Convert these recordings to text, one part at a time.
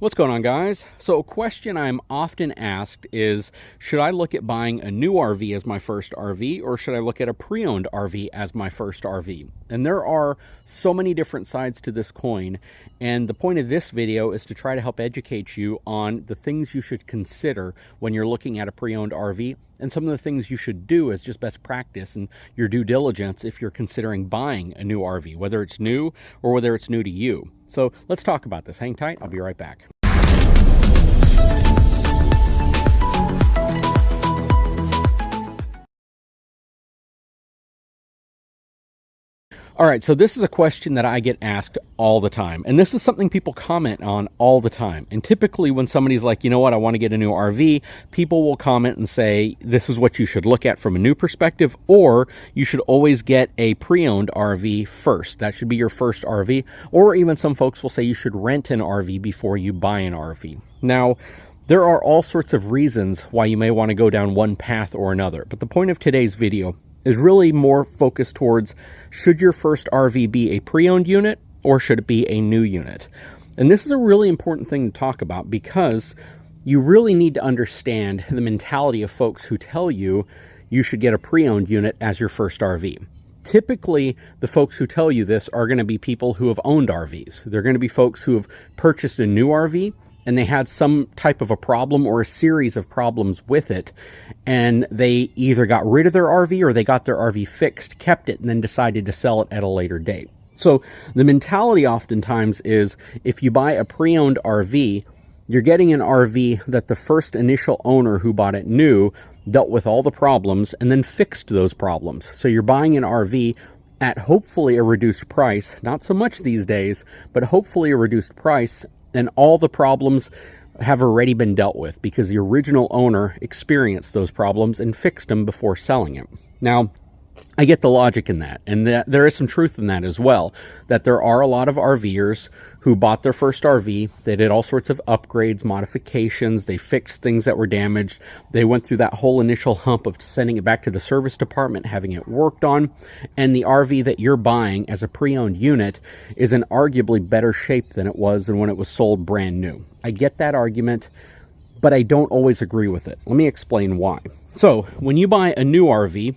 What's going on, guys? So a question I'm often asked is, should I look at buying a new RV as my first RV, or should I look at a pre-owned RV as my first RV? And there are so many different sides to this coin, and the point of this video is to try to help educate you on the things you should consider when you're looking at a pre-owned RV, and some of the things you should do as just best practice and your due diligence if you're considering buying a new RV, whether it's new or whether it's new to you. So let's talk about this. Hang tight, I'll be right back. All right, so this is a question that I get asked all the time, and this is something people comment on all the time. And typically when somebody's like, you know what, I want to get a new RV, people will comment and say, this is what you should look at from a new perspective, or you should always get a pre-owned RV first. That should be your first RV, or even some folks will say you should rent an RV before you buy an RV. Now, there are all sorts of reasons why you may want to go down one path or another, but the point of today's video is really more focused towards, should your first RV be a pre-owned unit or should it be a new unit? And this is a really important thing to talk about, because you really need to understand the mentality of folks who tell you you should get a pre-owned unit as your first RV. Typically, the folks who tell you this are going to be people who have owned RVs. They're going to be folks who have purchased a new RV and they had some type of a problem or a series of problems with it, and they either got rid of their RV or they got their RV fixed, kept it, and then decided to sell it at a later date. So the mentality oftentimes is, if you buy a pre-owned RV, you're getting an RV that the first initial owner who bought it new dealt with all the problems and then fixed those problems. So you're buying an RV at hopefully a reduced price, not so much these days, but hopefully a reduced price, and all the problems have already been dealt with because the original owner experienced those problems and fixed them before selling it. Now, I get the logic in that, and that there is some truth in that as well, that there are a lot of RVers who bought their first RV, they did all sorts of upgrades, modifications, they fixed things that were damaged, they went through that whole initial hump of sending it back to the service department, having it worked on, and the RV that you're buying as a pre-owned unit is in arguably better shape than it was when it was sold brand new. I get that argument, but I don't always agree with it. Let me explain why. So, when you buy a new RV,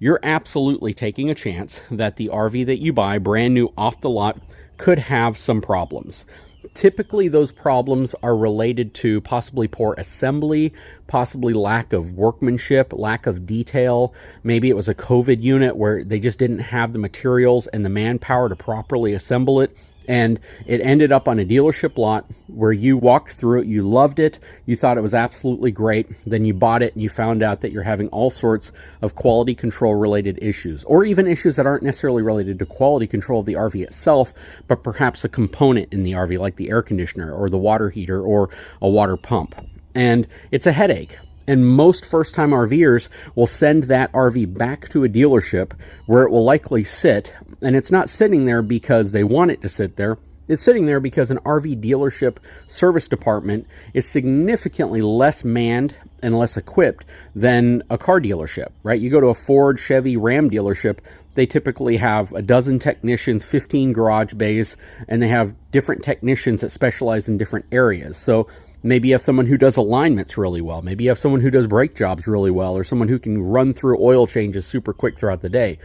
you're absolutely taking a chance that the RV that you buy brand new off the lot could have some problems. Typically, those problems are related to possibly poor assembly, possibly lack of workmanship, lack of detail. Maybe it was a COVID unit where they just didn't have the materials and the manpower to properly assemble it, and it ended up on a dealership lot where you walked through it, you loved it, you thought it was absolutely great, then you bought it and you found out that you're having all sorts of quality control related issues, or even issues that aren't necessarily related to quality control of the RV itself, but perhaps a component in the RV like the air conditioner or the water heater or a water pump. And it's a headache. And most first-time RVers will send that RV back to a dealership where it will likely sit, and it's not sitting there because they want it to sit there. It's sitting there because an RV dealership service department is significantly less manned and less equipped than a car dealership, right? You go to a Ford, Chevy, Ram dealership, they typically have a dozen technicians, 15 garage bays, and they have different technicians that specialize in different areas. So maybe you have someone who does alignments really well. Maybe you have someone who does brake jobs really well, or someone who can run through oil changes super quick throughout the day.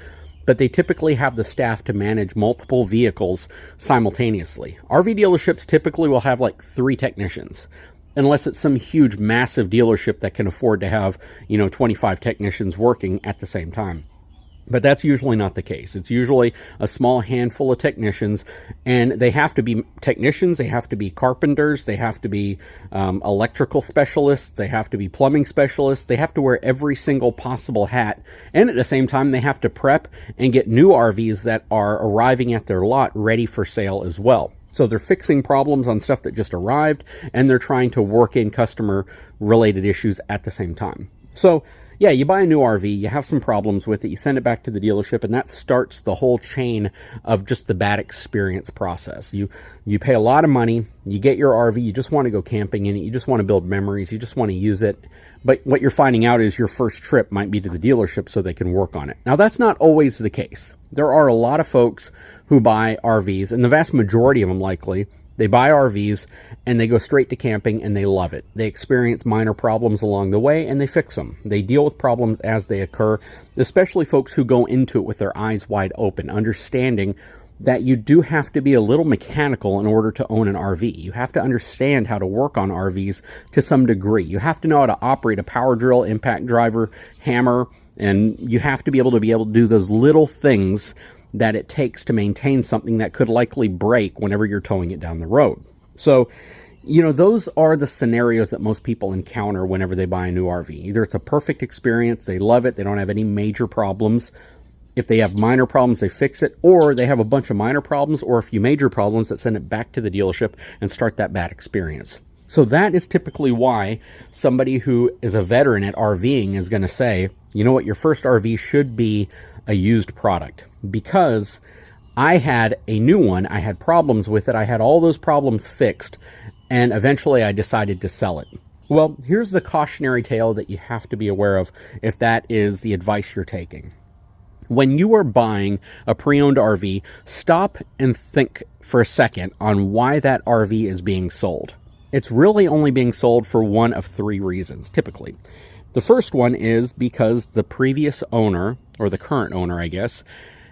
But they typically have the staff to manage multiple vehicles simultaneously. RV dealerships typically will have like 3 technicians, unless it's some huge, massive dealership that can afford to have, 25 technicians working at the same time. But that's usually not the case. It's usually a small handful of technicians, and they have to be technicians, they have to be carpenters, they have to be electrical specialists, they have to be plumbing specialists, they have to wear every single possible hat, and at the same time they have to prep and get new RVs that are arriving at their lot ready for sale as well. So they're fixing problems on stuff that just arrived, and they're trying to work in customer-related issues at the same time. So yeah, you buy a new RV, you have some problems with it, you send it back to the dealership, and that starts the whole chain of just the bad experience process. You pay a lot of money, you get your RV, you just want to go camping in it, you just want to build memories, you just want to use it, but what you're finding out is your first trip might be to the dealership so they can work on it. Now, that's not always the case. There are a lot of folks who buy RVs, and the vast majority of them likely They buy RVs and they go straight to camping and they love it. They experience minor problems along the way and they fix them. They deal with problems as they occur, especially folks who go into it with their eyes wide open, understanding that you do have to be a little mechanical in order to own an RV. You have to understand how to work on RVs to some degree. You have to know how to operate a power drill, impact driver, hammer, and you have to be able to do those little things that it takes to maintain something that could likely break whenever you're towing it down the road. So, those are the scenarios that most people encounter whenever they buy a new RV. Either it's a perfect experience, they love it, they don't have any major problems. If they have minor problems, they fix it, or they have a bunch of minor problems or a few major problems that send it back to the dealership and start that bad experience. So that is typically why somebody who is a veteran at RVing is going to say, you know what, your first RV should be a used product. Because I had a new one, I had problems with it, I had all those problems fixed, and eventually I decided to sell it. Well, here's the cautionary tale that you have to be aware of if that is the advice you're taking. When you are buying a pre-owned RV, stop and think for a second on why that RV is being sold. It's really only being sold for one of three reasons, typically. The first one is because the previous owner, or the current owner, I guess,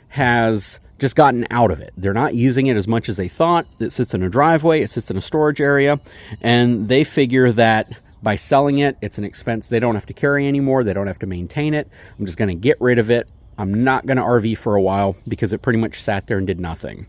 has just gotten out of it. They're not using it as much as they thought. It sits in a driveway, it sits in a storage area, and they figure that by selling it, it's an expense they don't have to carry anymore. They don't have to maintain it. I'm just going to get rid of it. I'm not going to RV for a while because it pretty much sat there and did nothing.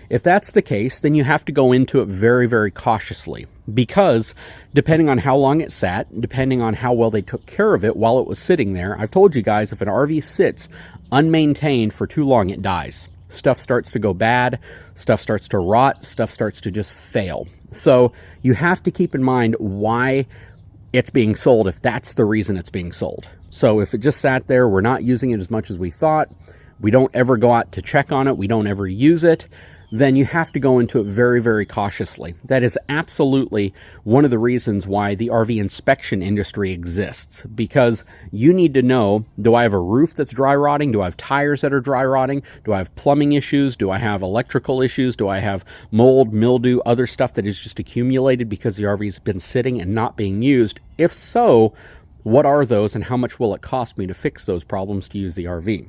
If that's the case, then you have to go into it very, very cautiously, because depending on how long it sat, depending on how well they took care of it while it was sitting there, I've told you guys, if an RV sits unmaintained for too long, it dies. Stuff starts to go bad, stuff starts to rot, stuff starts to just fail. So you have to keep in mind why it's being sold if that's the reason it's being sold. So if it just sat there, we're not using it as much as we thought, we don't ever go out to check on it, we don't ever use it, then you have to go into it very, very cautiously. That is absolutely one of the reasons why the RV inspection industry exists, because you need to know, do I have a roof that's dry rotting? Do I have tires that are dry rotting? Do I have plumbing issues? Do I have electrical issues? Do I have mold, mildew, other stuff that is just accumulated because the RV's been sitting and not being used? If so, what are those and how much will it cost me to fix those problems to use the RV?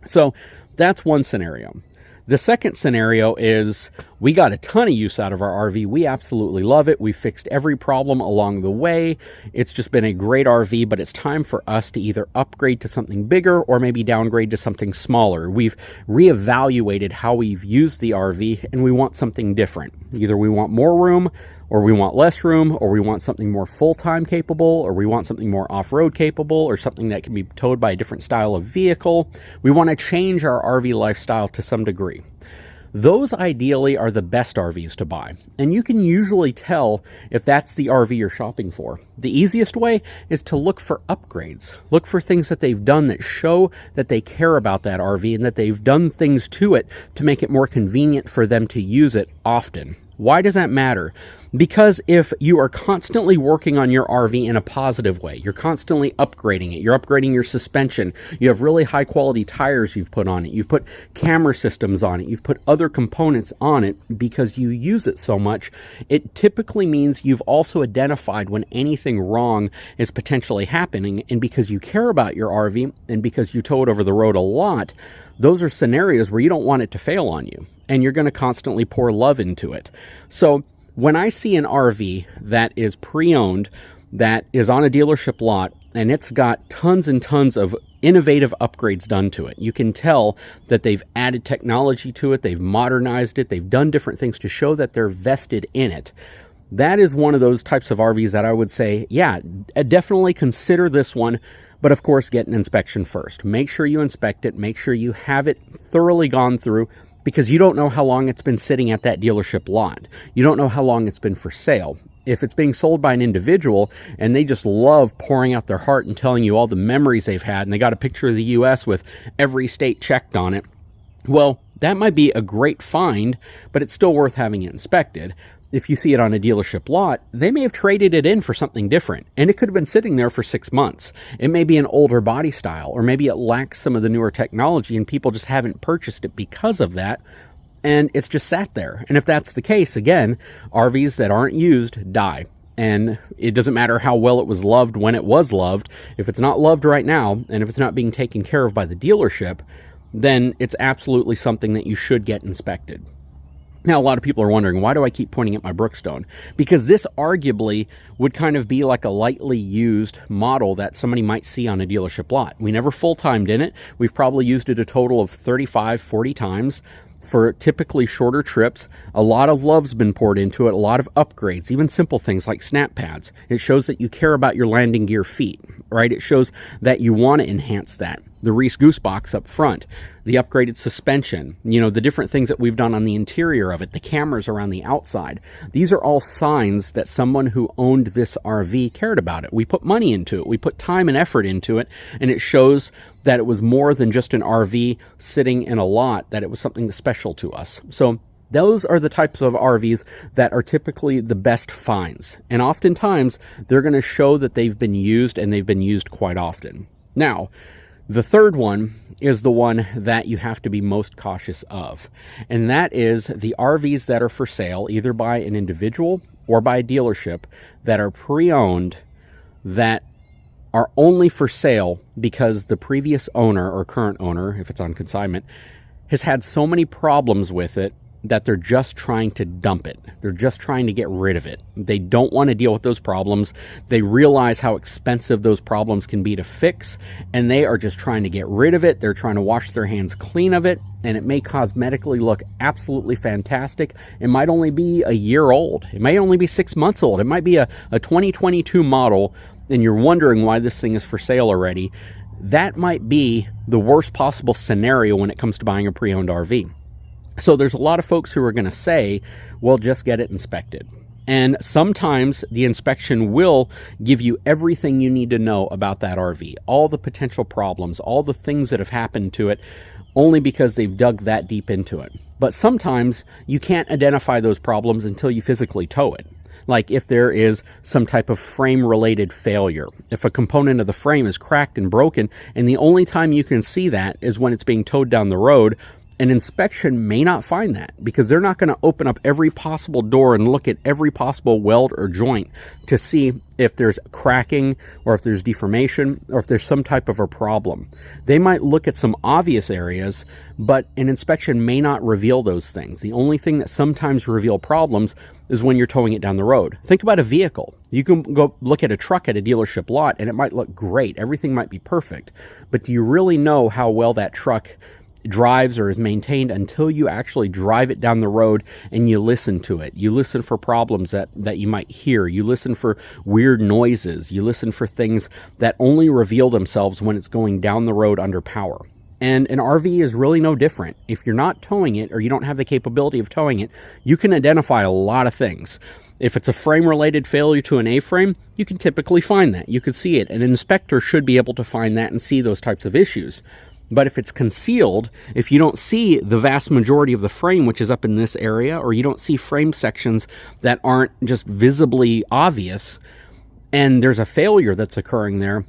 So that's one scenario. The second scenario is we got a ton of use out of our RV. We absolutely love it. We fixed every problem along the way. It's just been a great RV, but it's time for us to either upgrade to something bigger or maybe downgrade to something smaller. We've reevaluated how we've used the RV and we want something different. Either we want more room, or we want less room, or we want something more full-time capable, or we want something more off-road capable, or something that can be towed by a different style of vehicle. We want to change our RV lifestyle to some degree. Those ideally are the best RVs to buy, and you can usually tell if that's the RV you're shopping for. The easiest way is to look for upgrades. Look for things that they've done that show that they care about that RV and that they've done things to it to make it more convenient for them to use it often. Why does that matter? Because if you are constantly working on your RV in a positive way, you're constantly upgrading it, you're upgrading your suspension, you have really high quality tires you've put on it, you've put camera systems on it, you've put other components on it because you use it so much, it typically means you've also identified when anything wrong is potentially happening, and because you care about your RV and because you tow it over the road a lot, those are scenarios where you don't want it to fail on you, and you're going to constantly pour love into it. So when I see an RV that is pre-owned, that is on a dealership lot, and it's got tons and tons of innovative upgrades done to it, you can tell that they've added technology to it, they've modernized it, they've done different things to show that they're vested in it. That is one of those types of RVs that I would say, yeah, definitely consider this one. But of course, get an inspection first. Make sure you inspect it. Make sure you have it thoroughly gone through, because you don't know how long it's been sitting at that dealership lot. You don't know how long it's been for sale. If it's being sold by an individual and they just love pouring out their heart and telling you all the memories they've had, and they got a picture of the US with every state checked on it, well, that might be a great find, but it's still worth having it inspected. If you see it on a dealership lot, they may have traded it in for something different, and it could have been sitting there for 6 months. It may be an older body style, or maybe it lacks some of the newer technology and people just haven't purchased it because of that. and it's just sat there. And if that's the case, again, RVs that aren't used die. And it doesn't matter how well it was loved when it was loved. If it's not loved right now, and if it's not being taken care of by the dealership, then it's absolutely something that you should get inspected. Now, a lot of people are wondering, why do I keep pointing at my Brookstone? Because this arguably would kind of be like a lightly used model that somebody might see on a dealership lot. We never full-timed in it. We've probably used it a total of 35, 40 times for typically shorter trips. A lot of love's been poured into it, a lot of upgrades, even simple things like snap pads. It shows that you care about your landing gear feet, right? It shows that you want to enhance that. The Reese Goose Box up front, the upgraded suspension, the different things that we've done on the interior of it, the cameras around the outside. These are all signs that someone who owned this RV cared about it. We put money into it. We put time and effort into it, and it shows that it was more than just an RV sitting in a lot, that it was something special to us. So those are the types of RVs that are typically the best finds. And oftentimes, they're going to show that they've been used, and they've been used quite often. Now, the third one is the one that you have to be most cautious of, and that is the RVs that are for sale either by an individual or by a dealership that are pre-owned, that are only for sale because the previous owner or current owner, if it's on consignment, has had so many problems with it that they're just trying to dump it. They're just trying to get rid of it. They don't want to deal with those problems. They realize how expensive those problems can be to fix, and they are just trying to get rid of it. They're trying to wash their hands clean of it, and it may cosmetically look absolutely fantastic. It might only be a year old. It may only be 6 months old. It might be a 2022 model, and you're wondering why this thing is for sale already. That might be the worst possible scenario when it comes to buying a pre-owned RV. So there's a lot of folks who are going to say, well, just get it inspected. And sometimes the inspection will give you everything you need to know about that RV, all the potential problems, all the things that have happened to it, only because they've dug that deep into it. But sometimes you can't identify those problems until you physically tow it. Like if there is some type of frame-related failure, if a component of the frame is cracked and broken, and the only time you can see that is when it's being towed down the road, an inspection may not find that, because they're not going to open up every possible door and look at every possible weld or joint to see if there's cracking or if there's deformation or if there's some type of a problem. They might look at some obvious areas, but an inspection may not reveal those things. The only thing that sometimes reveal problems is when you're towing it down the road. Think about a vehicle. You can go look at a truck at a dealership lot and it might look great. Everything might be perfect. But do you really know how well that truck drives or is maintained until you actually drive it down the road and you listen to it? You listen for problems that you might hear. You listen for weird noises. You listen for things that only reveal themselves when it's going down the road under power. And an RV is really no different. If you're not towing it or you don't have the capability of towing it, you can identify a lot of things. If it's a frame-related failure to an A-frame, you can typically find that. You could see it. An inspector should be able to find that and see those types of issues. But if it's concealed, if you don't see the vast majority of the frame, which is up in this area, or you don't see frame sections that aren't just visibly obvious, and there's a failure that's occurring there,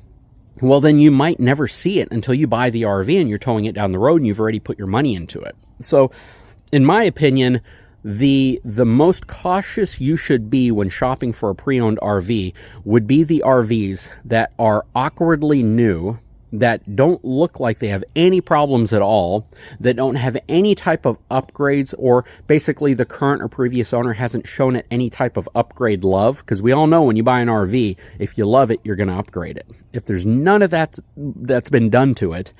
well, then you might never see it until you buy the RV and you're towing it down the road and you've already put your money into it. So, in my opinion, the most cautious you should be when shopping for a pre-owned RV would be the RVs that are awkwardly new, that don't look like they have any problems at all, that don't have any type of upgrades, or basically the current or previous owner hasn't shown it any type of upgrade love. Because we all know when you buy an RV, if you love it, you're going to upgrade it. If there's none of that that's been done to it,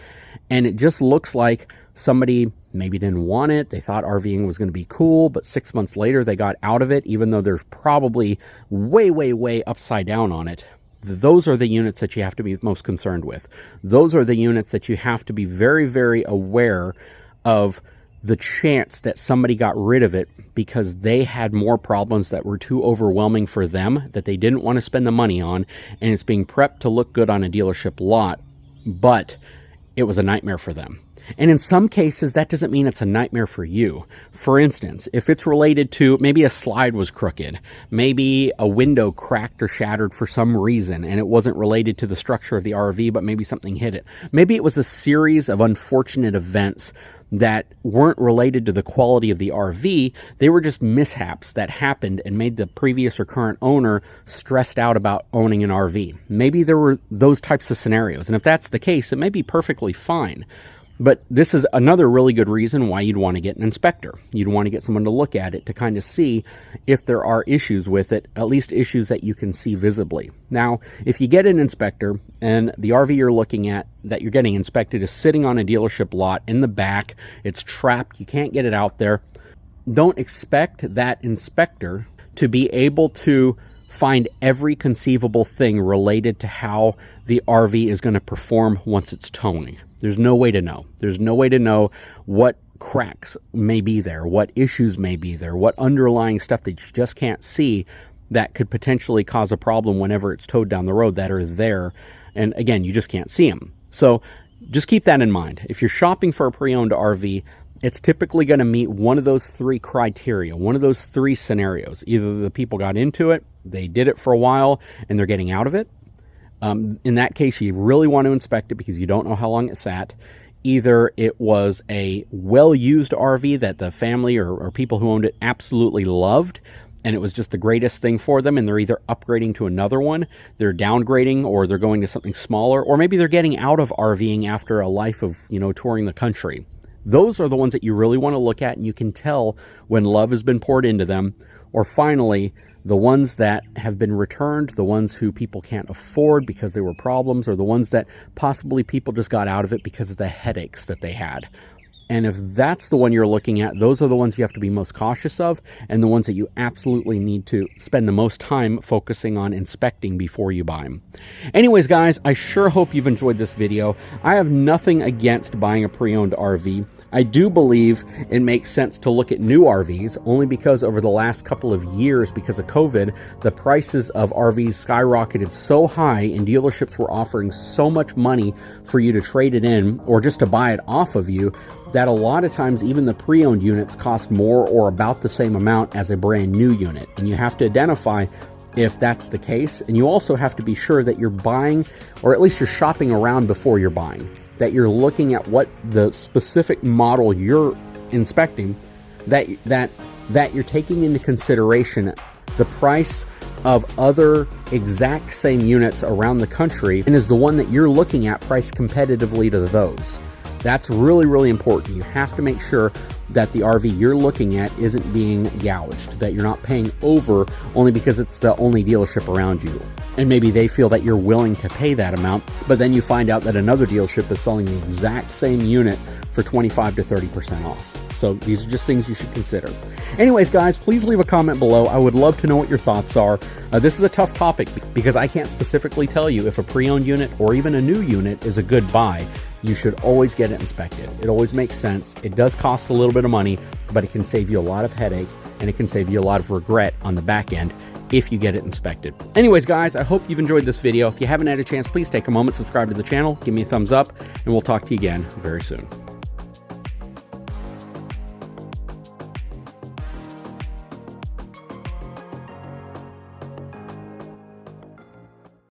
and it just looks like somebody maybe didn't want it, they thought RVing was going to be cool, but 6 months later they got out of it, even though they're probably way, way, way upside down on it, those are the units that you have to be most concerned with. Those are the units that you have to be very, very aware of the chance that somebody got rid of it because they had more problems that were too overwhelming for them, that they didn't want to spend the money on, and it's being prepped to look good on a dealership lot, but it was a nightmare for them. And in some cases, that doesn't mean it's a nightmare for you. For instance, if it's related to maybe a slide was crooked, maybe a window cracked or shattered for some reason, and it wasn't related to the structure of the RV, but maybe something hit it. Maybe it was a series of unfortunate events that weren't related to the quality of the RV. They were just mishaps that happened and made the previous or current owner stressed out about owning an RV. Maybe there were those types of scenarios, and if that's the case, it may be perfectly fine. But this is another really good reason why you'd want to get an inspector. You'd want to get someone to look at it to kind of see if there are issues with it, at least issues that you can see visibly. Now, if you get an inspector and the RV you're looking at that you're getting inspected is sitting on a dealership lot in the back, it's trapped, you can't get it out there, don't expect that inspector to be able to find every conceivable thing related to how the RV is going to perform once it's towing. There's no way to know. There's no way to know what cracks may be there, what issues may be there, what underlying stuff that you just can't see that could potentially cause a problem whenever it's towed down the road that are there. And again, you just can't see them. So just keep that in mind. If you're shopping for a pre-owned RV, it's typically going to meet one of those three criteria, one of those three scenarios. Either the people got into it, they did it for a while, and they're getting out of it. In that case, you really want to inspect it because you don't know how long it sat. Either it was a well-used RV that the family or people who owned it absolutely loved, and it was just the greatest thing for them, and they're either upgrading to another one, they're downgrading, or they're going to something smaller, or maybe they're getting out of RVing after a life of, touring the country. Those are the ones that you really want to look at, and you can tell when love has been poured into them. Or finally, the ones that have been returned, the ones who people can't afford because they were problems, or the ones that possibly people just got out of it because of the headaches that they had. And if that's the one you're looking at, those are the ones you have to be most cautious of, and the ones that you absolutely need to spend the most time focusing on inspecting before you buy them. Anyways, guys, I sure hope you've enjoyed this video. I have nothing against buying a pre-owned RV. I do believe it makes sense to look at new RVs, only because over the last couple of years, because of COVID, the prices of RVs skyrocketed so high and dealerships were offering so much money for you to trade it in or just to buy it off of you, that a lot of times even the pre-owned units cost more or about the same amount as a brand new unit. And you have to identify if that's the case. And you also have to be sure that you're buying, or at least you're shopping around before you're buying, that you're looking at what the specific model you're inspecting, that you're taking into consideration the price of other exact same units around the country, and is the one that you're looking at priced competitively to those. That's really, really important. You have to make sure that the RV you're looking at isn't being gouged, that you're not paying over only because it's the only dealership around you. And maybe they feel that you're willing to pay that amount, but then you find out that another dealership is selling the exact same unit for 25 to 30% off. So these are just things you should consider. Anyways, guys, please leave a comment below. I would love to know what your thoughts are. This is a tough topic because I can't specifically tell you if a pre-owned unit or even a new unit is a good buy. You should always get it inspected. It always makes sense. It does cost a little bit of money, but it can save you a lot of headache, and it can save you a lot of regret on the back end if you get it inspected. Anyways, guys, I hope you've enjoyed this video. If you haven't had a chance, please take a moment, subscribe to the channel, give me a thumbs up, and we'll talk to you again very soon.